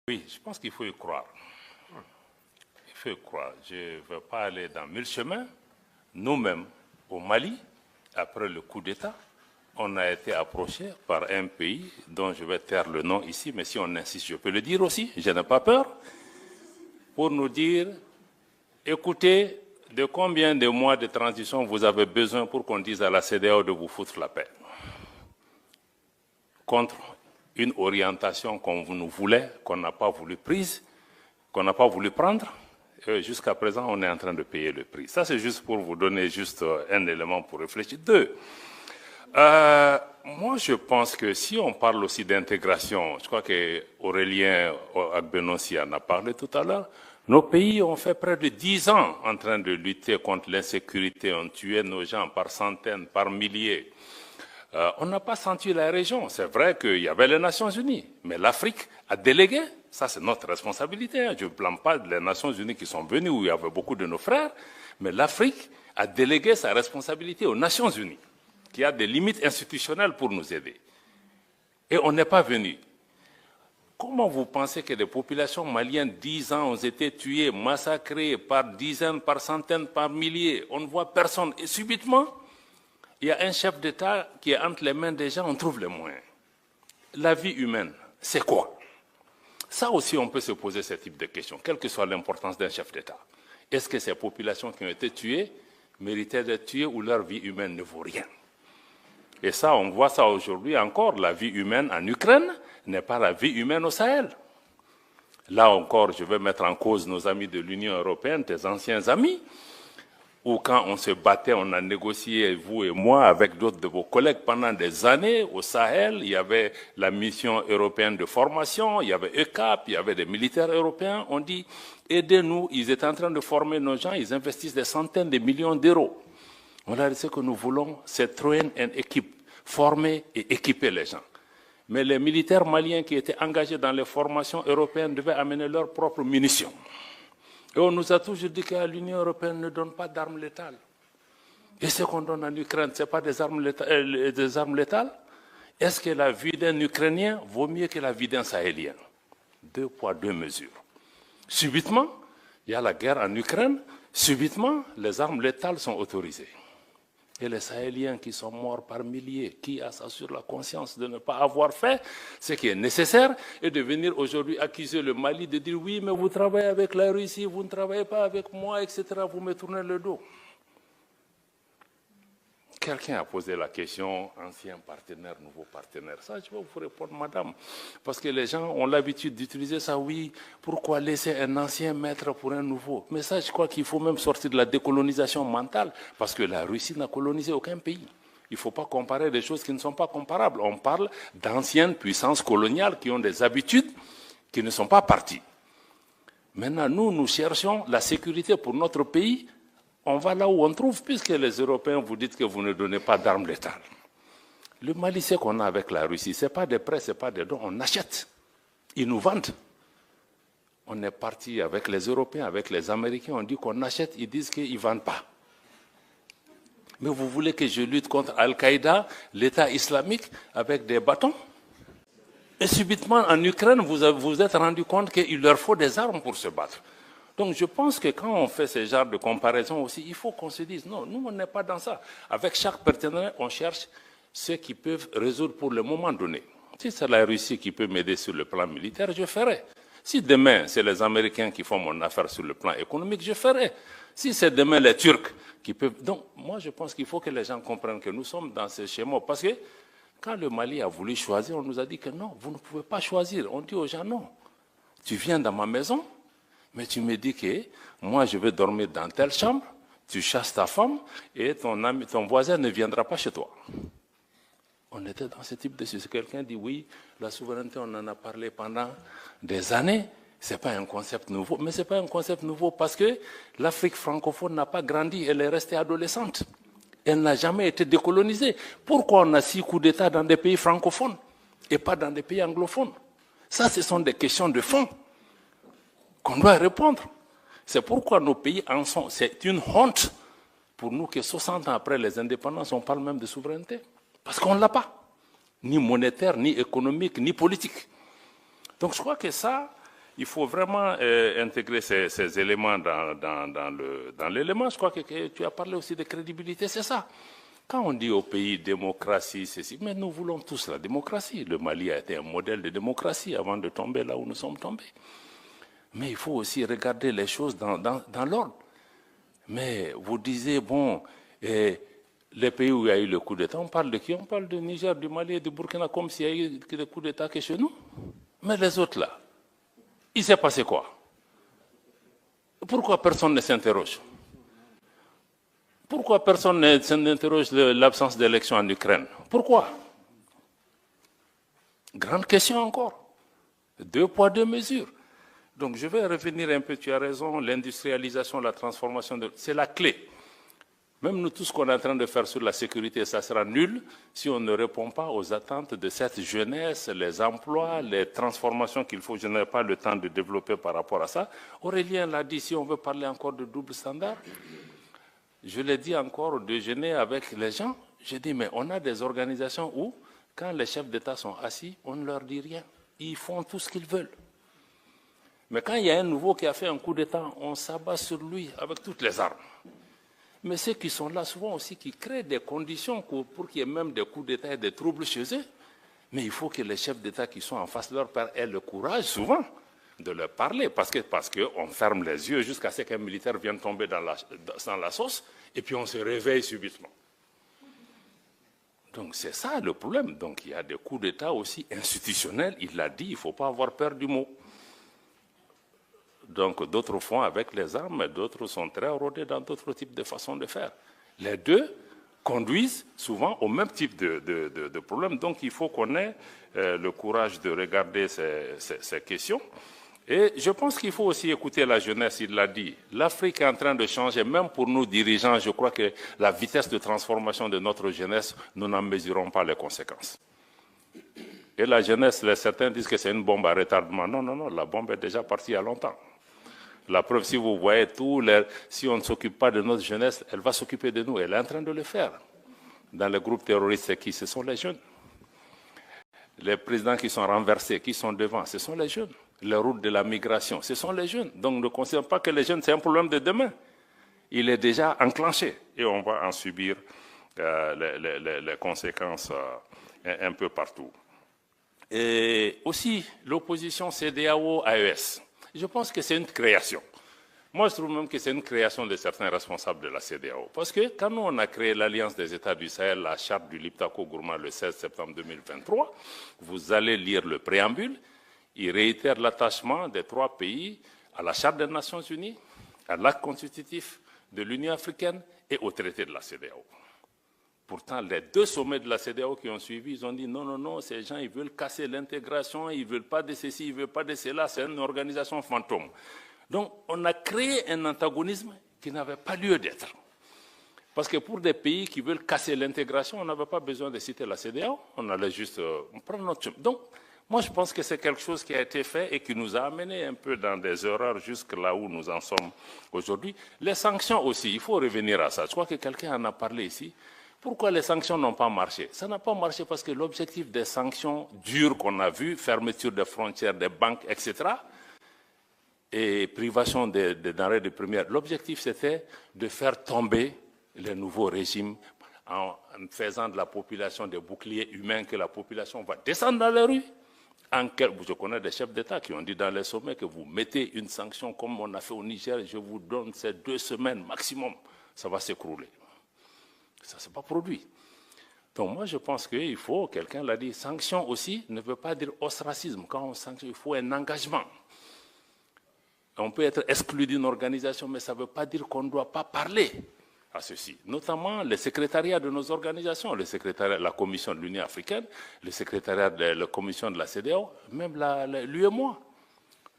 Oui, je pense qu'il faut y croire. Il faut y croire. Je ne veux pas aller dans mille chemins. Nous-mêmes, au Mali, après le coup d'État, on a été approché par un pays dont je vais taire le nom ici, mais si on insiste, je peux le dire aussi, je n'ai pas peur, pour nous dire, écoutez, de combien de mois de transition vous avez besoin pour qu'on dise à la CEDEAO de vous foutre la paix contre une orientation qu'on nous voulait, qu'on n'a pas voulu prise, qu'on n'a pas voulu prendre. Jusqu'à présent, on est en train de payer le prix. Ça, c'est juste pour vous donner juste un élément pour réfléchir. Deux, moi, je pense que si on parle aussi d'intégration, je crois qu'Aurélien Agbenossi en a parlé tout à l'heure, nos pays ont fait près de 10 ans en train de lutter contre l'insécurité, ont tué nos gens par centaines, par milliers. On n'a pas senti la région. C'est vrai qu'il y avait les Nations Unies, mais l'Afrique a délégué. Ça, c'est notre responsabilité. Je ne blâme pas les Nations Unies qui sont venues, où il y avait beaucoup de nos frères, mais l'Afrique a délégué sa responsabilité aux Nations Unies, qui a des limites institutionnelles pour nous aider. Et on n'est pas venu. Comment vous pensez que les populations maliennes, 10 ans, ont été tuées, massacrées par dizaines, par centaines, par milliers? On ne voit personne. Et subitement, il y a un chef d'État qui est entre les mains des gens, on trouve les moyens. La vie humaine, c'est quoi? Ça aussi, on peut se poser ce type de questions, quelle que soit l'importance d'un chef d'État. Est-ce que ces populations qui ont été tuées méritaient d'être tuées ou leur vie humaine ne vaut rien? Et ça, on voit ça aujourd'hui encore. La vie humaine en Ukraine n'est pas la vie humaine au Sahel. Là encore, je vais mettre en cause nos amis de l'Union européenne, tes anciens amis, où quand on se battait, on a négocié, vous et moi, avec d'autres de vos collègues pendant des années au Sahel. Il y avait la mission européenne de formation, il y avait ECAP, il y avait des militaires européens. On dit, aidez-nous. Ils étaient en train de former nos gens, ils investissent des centaines de millions d'euros. Voilà ce que nous voulons, c'est train and équipe, former et équiper les gens. Mais les militaires maliens qui étaient engagés dans les formations européennes devaient amener leurs propres munitions. Et on nous a toujours dit que l'Union européenne ne donne pas d'armes létales. Et ce qu'on donne en Ukraine, ce n'est pas des armes létales? Est-ce que la vie d'un Ukrainien vaut mieux que la vie d'un Sahélien? 2 poids, 2 mesures. Subitement, il y a la guerre en Ukraine, subitement, les armes létales sont autorisées. Et les Sahéliens qui sont morts par milliers, qui a ça sur la conscience de ne pas avoir fait ce qui est nécessaire, et de venir aujourd'hui accuser le Mali de dire oui, mais vous travaillez avec la Russie, vous ne travaillez pas avec moi, etc. Vous me tournez le dos. Quelqu'un a posé la question, ancien partenaire, nouveau partenaire. Ça, je vais vous répondre, madame. Parce que les gens ont l'habitude d'utiliser ça, oui, pourquoi laisser un ancien maître pour un nouveau? Mais ça, je crois qu'il faut même sortir de la décolonisation mentale, parce que la Russie n'a colonisé aucun pays. Il ne faut pas comparer des choses qui ne sont pas comparables. On parle d'anciennes puissances coloniales qui ont des habitudes qui ne sont pas parties. Maintenant, nous cherchons la sécurité pour notre pays. On va là où on trouve, puisque les Européens vous dites que vous ne donnez pas d'armes létales. Le Mali, c'est qu'on a avec la Russie, ce n'est pas des prêts, ce n'est pas des dons, on achète. Ils nous vendent. On est parti avec les Européens, avec les Américains, on dit qu'on achète, ils disent qu'ils ne vendent pas. Mais vous voulez que je lutte contre Al-Qaïda, l'État islamique, avec des bâtons? Et subitement, en Ukraine, vous vous êtes rendu compte qu'il leur faut des armes pour se battre. Donc je pense que quand on fait ce genre de comparaison aussi, il faut qu'on se dise, non, nous on n'est pas dans ça. Avec chaque partenaire, on cherche ceux qui peuvent résoudre pour le moment donné. Si c'est la Russie qui peut m'aider sur le plan militaire, je ferai. Si demain, c'est les Américains qui font mon affaire sur le plan économique, je ferai. Si c'est demain les Turcs qui peuvent... Donc moi je pense qu'il faut que les gens comprennent que nous sommes dans ce schéma. Parce que quand le Mali a voulu choisir, on nous a dit que non, vous ne pouvez pas choisir. On dit aux gens, non, tu viens dans ma maison, mais tu me dis que moi, je vais dormir dans telle chambre, tu chasses ta femme et ton voisin ne viendra pas chez toi. On était dans ce type de situation. Quelqu'un dit oui, la souveraineté, on en a parlé pendant des années. Ce n'est pas un concept nouveau. Mais ce n'est pas un concept nouveau parce que l'Afrique francophone n'a pas grandi, elle est restée adolescente. Elle n'a jamais été décolonisée. Pourquoi on a 6 coups d'État dans des pays francophones et pas dans des pays anglophones? Ça, ce sont des questions de fond qu'on doit répondre. C'est pourquoi nos pays en sont. C'est une honte pour nous que 60 ans après les indépendances, on parle même de souveraineté. Parce qu'on ne l'a pas. Ni monétaire, ni économique, ni politique. Donc je crois que ça, il faut vraiment intégrer ces éléments dans l'élément. Je crois que tu as parlé aussi de crédibilité, c'est ça. Quand on dit au pays démocratie, ceci, mais nous voulons tous la démocratie. Le Mali a été un modèle de démocratie avant de tomber là où nous sommes tombés. Mais il faut aussi regarder les choses dans l'ordre. Mais vous disiez, bon, les pays où il y a eu le coup d'État, on parle de qui? On parle du Niger, du Mali et du Burkina comme s'il y a eu le coup d'État que chez nous. Mais les autres là, il s'est passé quoi? Pourquoi personne ne s'interroge? Pourquoi personne n'interroge l'absence d'élection en Ukraine? Pourquoi? Grande question encore. 2 poids, 2 mesures. Donc je vais revenir un peu, tu as raison, l'industrialisation, la transformation, c'est la clé. Même nous, tout ce qu'on est en train de faire sur la sécurité, ça sera nul si on ne répond pas aux attentes de cette jeunesse, les emplois, les transformations qu'il faut. Je n'ai pas le temps de développer par rapport à ça. Aurélien l'a dit, si on veut parler encore de double standard, je l'ai dit encore au déjeuner avec les gens, j'ai dit, mais on a des organisations où, quand les chefs d'État sont assis, on ne leur dit rien. Ils font tout ce qu'ils veulent. Mais quand il y a un nouveau qui a fait un coup d'État, on s'abat sur lui avec toutes les armes. Mais ceux qui sont là souvent aussi, qui créent des conditions pour qu'il y ait même des coups d'État et des troubles chez eux. Mais il faut que les chefs d'État qui sont en face de leur père aient le courage, souvent, de leur parler. Parce qu'on ferme les yeux jusqu'à ce qu'un militaire vienne tomber dans la sauce, et puis on se réveille subitement. Donc c'est ça le problème. Donc il y a des coups d'État aussi institutionnels. Il l'a dit, il ne faut pas avoir peur du mot. Donc d'autres font avec les armes, mais d'autres sont très rodés dans d'autres types de façons de faire. Les deux conduisent souvent au même type de problème. Donc il faut qu'on ait le courage de regarder ces questions. Et je pense qu'il faut aussi écouter la jeunesse, il l'a dit. L'Afrique est en train de changer, même pour nous dirigeants, je crois que la vitesse de transformation de notre jeunesse, nous n'en mesurons pas les conséquences. Et la jeunesse, certains disent que c'est une bombe à retardement. Non, non, non, la bombe est déjà partie il y a longtemps. La preuve, si vous voyez si on ne s'occupe pas de notre jeunesse, elle va s'occuper de nous. Elle est en train de le faire. Dans les groupes terroristes, c'est qui? Ce sont les jeunes. Les présidents qui sont renversés, qui sont devant, ce sont les jeunes. Les routes de la migration, ce sont les jeunes. Donc ne considérons pas que les jeunes, c'est un problème de demain. Il est déjà enclenché et on va en subir les conséquences un peu partout. Et aussi, l'opposition CEDEAO-AES. Je pense que c'est une création. Moi, je trouve même que c'est une création de certains responsables de la CEDEAO. Parce que quand nous, on a créé l'Alliance des États du Sahel, la charte du Liptako-Gourma le 16 septembre 2023, vous allez lire le préambule, il réitère l'attachement des 3 pays à la charte des Nations Unies, à l'acte constitutif de l'Union africaine et au traité de la CEDEAO. Pourtant, les 2 sommets de la CEDEAO qui ont suivi, ils ont dit non, non, non, ces gens, ils veulent casser l'intégration, ils ne veulent pas de ceci, ils ne veulent pas de cela, c'est une organisation fantôme. Donc, on a créé un antagonisme qui n'avait pas lieu d'être. Parce que pour des pays qui veulent casser l'intégration, on n'avait pas besoin de citer la CEDEAO, on allait juste prendre notre chemin. Donc, moi, je pense que c'est quelque chose qui a été fait et qui nous a amené un peu dans des erreurs jusque là où nous en sommes aujourd'hui. Les sanctions aussi, il faut revenir à ça. Je crois que quelqu'un en a parlé ici. Pourquoi les sanctions n'ont pas marché? Ça n'a pas marché parce que l'objectif des sanctions dures qu'on a vues, fermeture des frontières, des banques, etc., et privation des denrées de première, l'objectif c'était de faire tomber les nouveaux régimes en faisant de la population des boucliers humains, que la population va descendre dans les rues. Je connais des chefs d'État qui ont dit dans les sommets que vous mettez une sanction comme on a fait au Niger, je vous donne ces 2 semaines maximum, ça va s'écrouler. Ça ne s'est pas produit. Donc moi je pense qu'il faut, quelqu'un l'a dit, sanction aussi ne veut pas dire ostracisme. Quand on sanctionne, il faut un engagement. On peut être exclu d'une organisation, mais ça ne veut pas dire qu'on ne doit pas parler à ceci. Notamment les secrétariats de nos organisations, le secrétariat de la Commission de l'Union africaine, le secrétariat de la Commission de la CEDEAO, même l'UEMOA.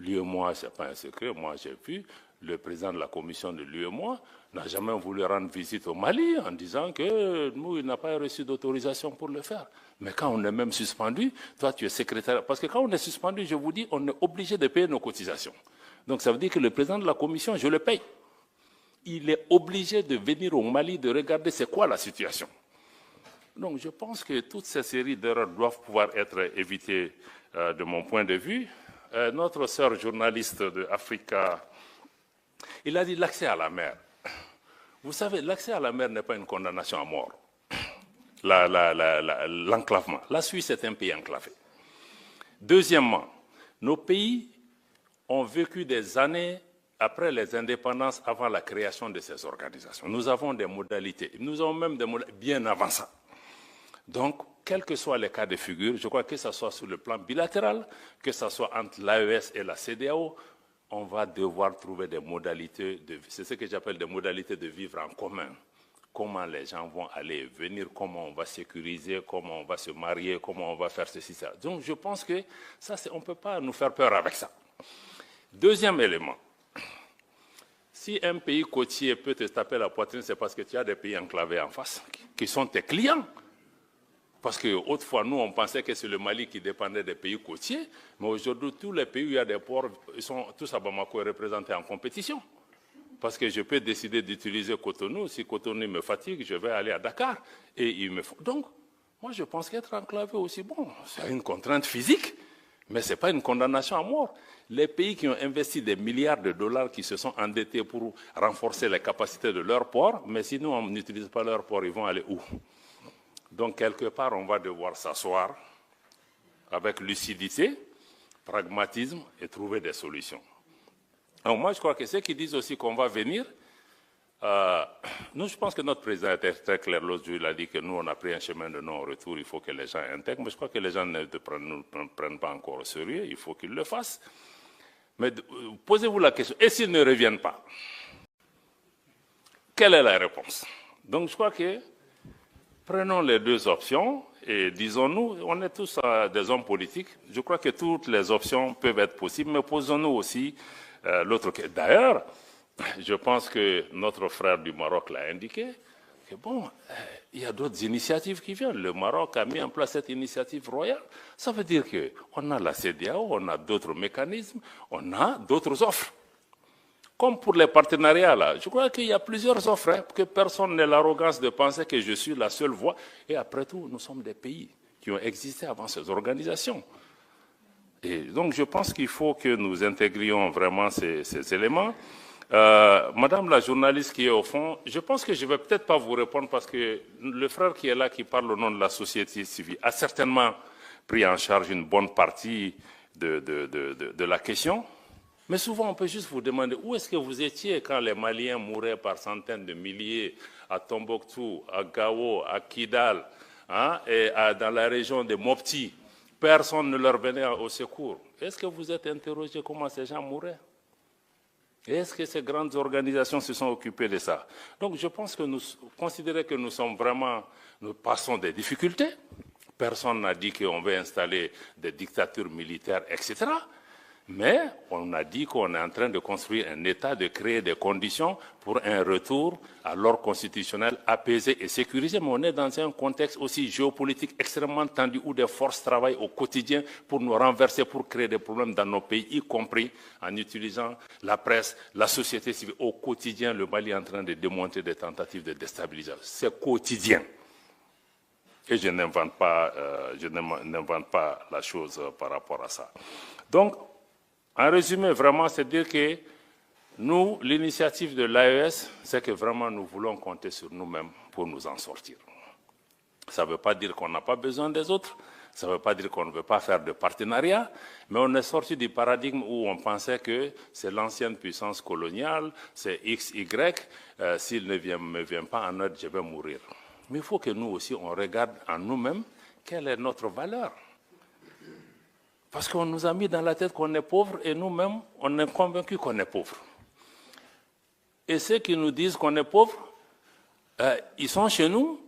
L'UEMOA, ce n'est pas un secret, moi j'ai vu, le président de la Commission de l'UEMOA n'a jamais voulu rendre visite au Mali en disant que nous, il n'a pas reçu d'autorisation pour le faire. Mais quand on est même suspendu, toi tu es secrétaire, parce que quand on est suspendu, je vous dis, on est obligé de payer nos cotisations. Donc ça veut dire que le président de la commission, je le paye. Il est obligé de venir au Mali, de regarder c'est quoi la situation. Donc je pense que toutes ces séries d'erreurs doivent pouvoir être évitées de mon point de vue. notre sœur journaliste de Africa, il a dit l'accès à la mer. Vous savez, l'accès à la mer n'est pas une condamnation à mort. L'enclavement. La Suisse est un pays enclavé. Deuxièmement, nos pays ont vécu des années après les indépendances, avant la création de ces organisations. Nous avons des modalités. Nous avons même des modalités bien avant ça. Donc, quels que soient les cas de figure, je crois que ce soit sur le plan bilatéral, que ce soit entre l'AES et la CEDEAO, on va devoir trouver des modalités, c'est ce que j'appelle des modalités de vivre en commun. Comment les gens vont aller et venir, comment on va sécuriser, comment on va se marier, comment on va faire ceci, ça. Donc je pense que ça, on ne peut pas nous faire peur avec ça. Deuxième élément, si un pays côtier peut te taper la poitrine, c'est parce que tu as des pays enclavés en face, qui sont tes clients. Parce qu'autrefois, nous, on pensait que c'est le Mali qui dépendait des pays côtiers, mais aujourd'hui, tous les pays où il y a des ports, ils sont tous à Bamako représentés en compétition. Parce que je peux décider d'utiliser Cotonou. Si Cotonou me fatigue, je vais aller à Dakar. Et il me faut. Donc, moi, je pense qu'être enclavé aussi, bon, c'est une contrainte physique, mais ce n'est pas une condamnation à mort. Les pays qui ont investi des milliards de dollars, qui se sont endettés pour renforcer les capacités de leurs ports, mais si nous, on n'utilise pas leurs ports, ils vont aller où? Donc, quelque part, on va devoir s'asseoir avec lucidité, pragmatisme et trouver des solutions. Alors moi, je crois que ceux qui disent aussi qu'on va venir, nous, je pense que notre président était très clair l'autre jour, il a dit que nous, on a pris un chemin de non-retour, il faut que les gens intègrent, mais je crois que les gens ne prennent pas encore au sérieux, il faut qu'ils le fassent. Mais posez-vous la question, et s'ils ne reviennent pas? Quelle est la réponse? Donc je crois que prenons les deux options et disons-nous, on est tous des hommes politiques, je crois que toutes les options peuvent être possibles, mais posons-nous aussi l'autre. D'ailleurs, je pense que notre frère du Maroc l'a indiqué, que bon, il y a d'autres initiatives qui viennent. Le Maroc a mis en place cette initiative royale. Ça veut dire qu'on a la CEDEAO, on a d'autres mécanismes, on a d'autres offres. Comme pour les partenariats, là, je crois qu'il y a plusieurs offres, hein, que personne n'ait l'arrogance de penser que je suis la seule voie. Et après tout, nous sommes des pays qui ont existé avant ces organisations. Et donc, je pense qu'il faut que nous intégrions vraiment ces éléments. Madame la journaliste qui est au fond, je pense que je ne vais peut-être pas vous répondre parce que le frère qui est là, qui parle au nom de la société civile, a certainement pris en charge une bonne partie de la question. Mais souvent, on peut juste vous demander où est-ce que vous étiez quand les Maliens mouraient par centaines de milliers à Tombouctou, à Gao, à Kidal, hein, et dans la région de Mopti. Personne ne leur venait au secours. Est-ce que vous êtes interrogé comment ces gens mouraient? Est-ce que ces grandes organisations se sont occupées de ça? Donc je pense que nous considérons que nous passons des difficultés. Personne n'a dit qu'on veut installer des dictatures militaires, etc. Mais on a dit qu'on est en train de construire un État, de créer des conditions pour un retour à l'ordre constitutionnel apaisé et sécurisé. Mais on est dans un contexte aussi géopolitique extrêmement tendu où des forces travaillent au quotidien pour nous renverser, pour créer des problèmes dans nos pays, y compris en utilisant la presse, la société civile. Au quotidien, le Mali est en train de démonter des tentatives de déstabilisation. C'est quotidien. Et je n'invente pas la chose par rapport à ça. Donc, en résumé, vraiment, c'est dire que nous, l'initiative de l'AES, c'est que vraiment nous voulons compter sur nous-mêmes pour nous en sortir. Ça ne veut pas dire qu'on n'a pas besoin des autres, ça ne veut pas dire qu'on ne veut pas faire de partenariat, mais on est sorti du paradigme où on pensait que c'est l'ancienne puissance coloniale, c'est X, Y, s'il ne me vient pas en aide, je vais mourir. Mais il faut que nous aussi, on regarde en nous-mêmes quelle est notre valeur. Parce qu'on nous a mis dans la tête qu'on est pauvre et nous-mêmes, on est convaincus qu'on est pauvre. Et ceux qui nous disent qu'on est pauvre, ils sont chez nous,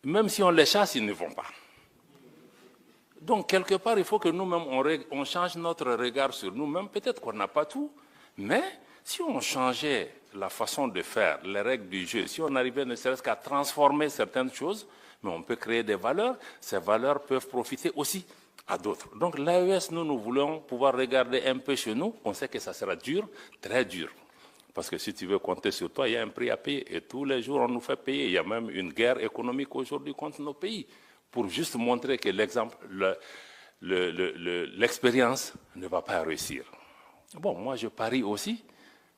même si on les chasse, ils ne vont pas. Donc, quelque part, il faut que nous-mêmes, on change notre regard sur nous-mêmes. Peut-être qu'on n'a pas tout, mais si on changeait la façon de faire, les règles du jeu, si on arrivait ne serait-ce qu'à transformer certaines choses, mais on peut créer des valeurs, ces valeurs peuvent profiter aussi à d'autres. Donc l'AES, nous voulons pouvoir regarder un peu chez nous. On sait que ça sera dur, très dur. Parce que si tu veux compter sur toi, il y a un prix à payer. Et tous les jours, on nous fait payer. Il y a même une guerre économique aujourd'hui contre nos pays. Pour juste montrer que l'exemple, l'expérience ne va pas réussir. Bon, moi je parie aussi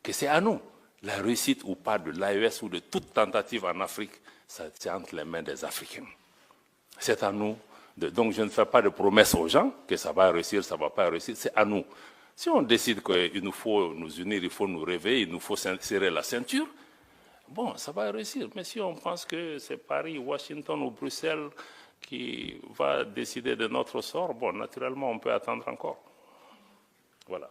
que c'est à nous. La réussite ou pas de l'AES ou de toute tentative en Afrique, c'est entre les mains des Africains. C'est à nous. Donc je ne fais pas de promesses aux gens que ça va réussir, ça ne va pas réussir, c'est à nous. Si on décide qu'il nous faut nous unir, il faut nous réveiller, il nous faut serrer la ceinture, bon, ça va réussir. Mais si on pense que c'est Paris, Washington ou Bruxelles qui va décider de notre sort, bon, naturellement, on peut attendre encore. Voilà.